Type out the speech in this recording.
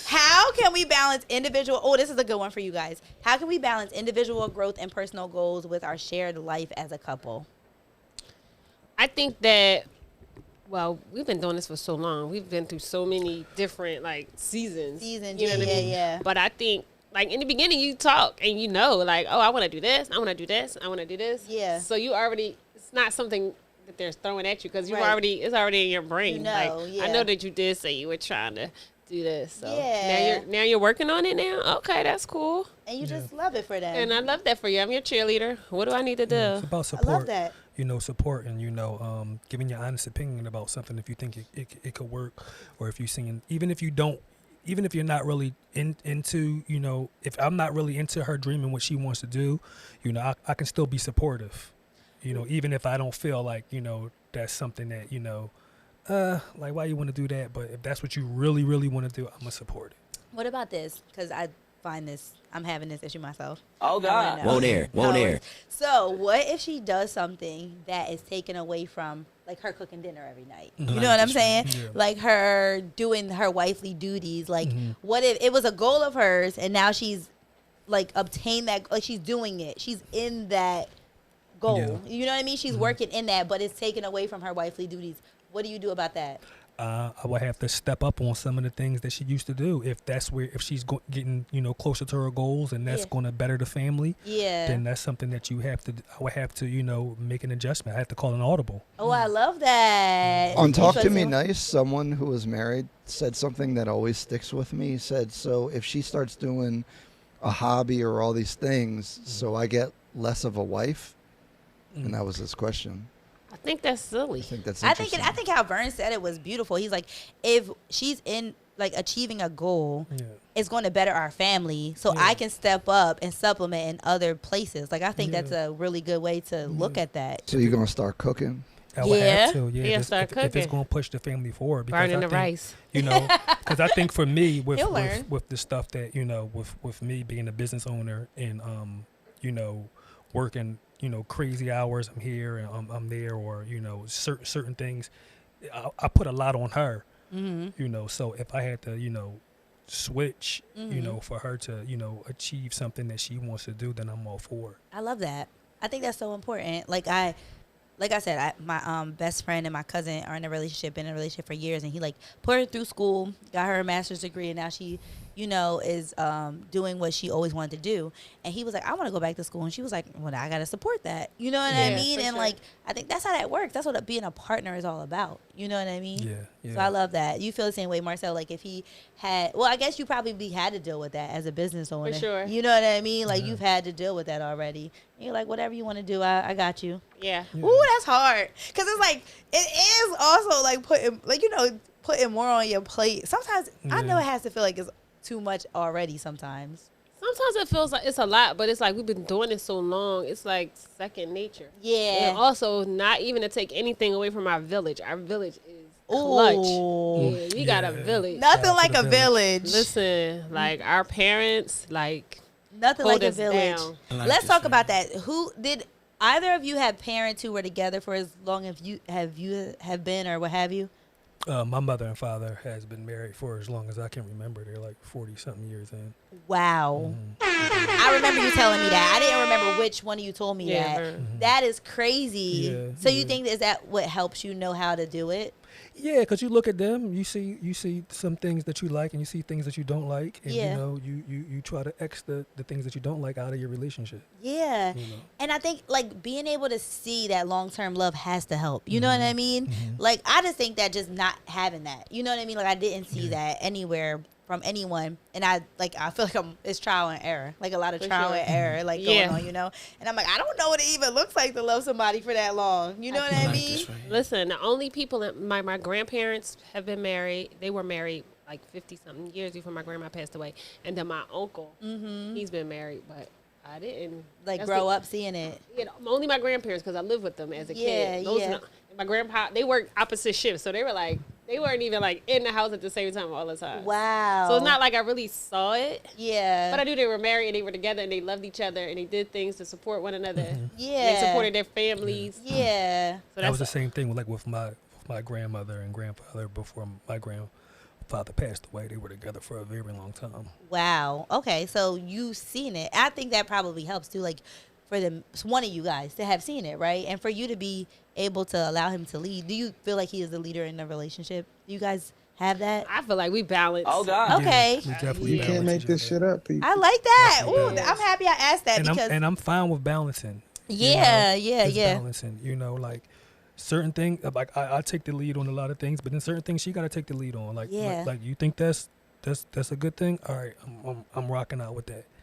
How can we balance individual? Oh, this is a good one for you guys. How can we balance individual growth and personal goals with our shared life as a couple? I think that, well, we've been doing this for so long. We've been through so many different like seasons. You know what I mean? Yeah. But I think like in the beginning you talk and you know like, oh, I want to do this, I want to do this, I want to do this. Yeah. So you already, it's not something that they're throwing at you because you Right. it's already in your brain. You know, like yeah. I know that you did say you were trying to do this. So Yeah. now you're working on it now. Okay, that's cool. And you just love it for them. And I love that for you. I'm your cheerleader. What do I need to do? It's about I support. love that. You know, support and, you know, giving your honest opinion about something if you think it could work, or if you're seeing, even if you're not really into, you know, if I'm not really into her dream and what she wants to do, you know, I can still be supportive, you know, even if I don't feel like, you know, that's something that, you know, like, why you want to do that? But if that's what you really, really want to do, I'm going to support it. What about this? Because I find this, I'm having this issue myself. Oh, God. I know. Won't air. So what if she does something that is taken away from, like, her cooking dinner every night? You know what I'm saying? Yeah. Like her doing her wifely duties. Like, what if it was a goal of hers and now she's like obtained that, like she's doing it. She's in that goal. Yeah. You know what I mean? She's working in that, but it's taken away from her wifely duties. What do you do about that? I would have to step up on some of the things that she used to do. If she's getting, you know, closer to her goals and that's Yeah. going to better the family, Yeah. then that's something that I would have to, you know, make an adjustment. I have to call an audible. Oh, I love that. On Talk You to feel Me so- Nice, someone who was married said something that always sticks with me. He said, so if she starts doing a hobby or all these things, so I get less of a wife? And that was his question. I think that's silly. I think that's I think interesting. I think how Vern said it was beautiful. He's like, if she's in like achieving a goal, Yeah. it's going to better our family. So Yeah. I can step up and supplement in other places. Like I think Yeah. that's a really good way to look at that. So you're going to start cooking? I would Yeah. have to, yeah. Yeah, just start if it's cooking. going to push the family forward. Because Burning I the think, rice. You know, because I think for me, He'll learn. with the stuff that, you know, with me being a business owner and, you know, working, you know, crazy hours, I'm here and I'm there, or, you know, certain things, I put a lot on her, you know, so if I had to, you know, switch, you know, for her to, you know, achieve something that she wants to do, then I'm all for it. I love that. I think that's so important. Like I said, my best friend and my cousin are in a relationship, been in a relationship for years, and he like put her through school, got her a master's degree, and now she, you know, is doing what she always wanted to do. And he was like, I want to go back to school, and she was like, well, I gotta support that. You know what I Yeah, mean? for And sure. like, I think that's how that works. That's what being a partner is all about. You know what I mean? Yeah. So I love that. You feel the same way, Marcel. Like if he had, well, I guess you probably had to deal with that as a business owner. sure. You know what I mean? Like you've had to deal with that already. And you're like, whatever you want to do, I got you. Yeah. Ooh, that's hard. Cause it's like it is also like putting more on your plate. Sometimes I know Yeah. it has to feel like it's too much already. Sometimes. Sometimes it feels like it's a lot, but it's like we've been doing it so long. It's like second nature. Yeah. And also, not even to take anything away from our village. Our village is clutch. Ooh. Yeah, we got a Yeah. village. Nothing Shout out like to a the village. Listen, like our parents, like Nothing hold like a us village. down. I like Let's this talk family. about that. Who did either of you have parents who were together for as long as you have been, or what have you? My mother and father has been married for as long as I can remember. They're like 40-something years in. Wow. I remember you telling me that. I didn't remember which one of you told me Yeah, that. her. That is crazy. Yeah, So you yeah. think is that what helps you know how to do it? Yeah, because you look at them, you see some things that you like, and you see things that you don't like, and Yeah. you know you try to X the things that you don't like out of your relationship. Yeah. You know. And I think like being able to see that long-term love has to help. You know what I mean? Like I just think that just not having that. You know what I mean? Like I didn't see that anywhere from anyone, and I feel like it's trial and error, like a lot of For trial sure. and error like Yeah. going on, you know. And I'm like, I don't know what it even looks like to love somebody for that long. You know what I like mean? this right here. Listen, the only people that my grandparents have been married, they were married like 50-something years before my grandma passed away. And then my uncle, he's been married, but I didn't. Like that's grow the- up seeing it. You know, only my grandparents, because I lived with them as a Yeah, kid. Those yeah. and my grandpa, they worked opposite shifts, so they were like, they weren't even like in the house at the same time all the time. Wow. So it's not like I really saw it, Yeah. but I knew they were married and they were together and they loved each other and they did things to support one another. Yeah. They supported their families. Yeah. So That was the that's same thing with my grandmother and grandfather before my father passed away. They were together for a very long time. Wow. Okay, so you've seen it. I think that probably helps too, like for one of you guys to have seen it, right? And for you to be able to allow him to lead. Do you feel like he is the leader in the relationship? Do you guys have that? I feel like we balance. Oh God. Okay. Yeah, we definitely You can't balance make each this other. shit up, people. I like that. Definitely Ooh, balance. I'm happy I asked that And because I'm fine with balancing. yeah, you know, yeah, just yeah. balancing. You know, like certain things, like I take the lead on a lot of things, but then certain things she got to take the lead on. Like, Yeah. like you think that's a good thing. All right, I'm rocking out with that.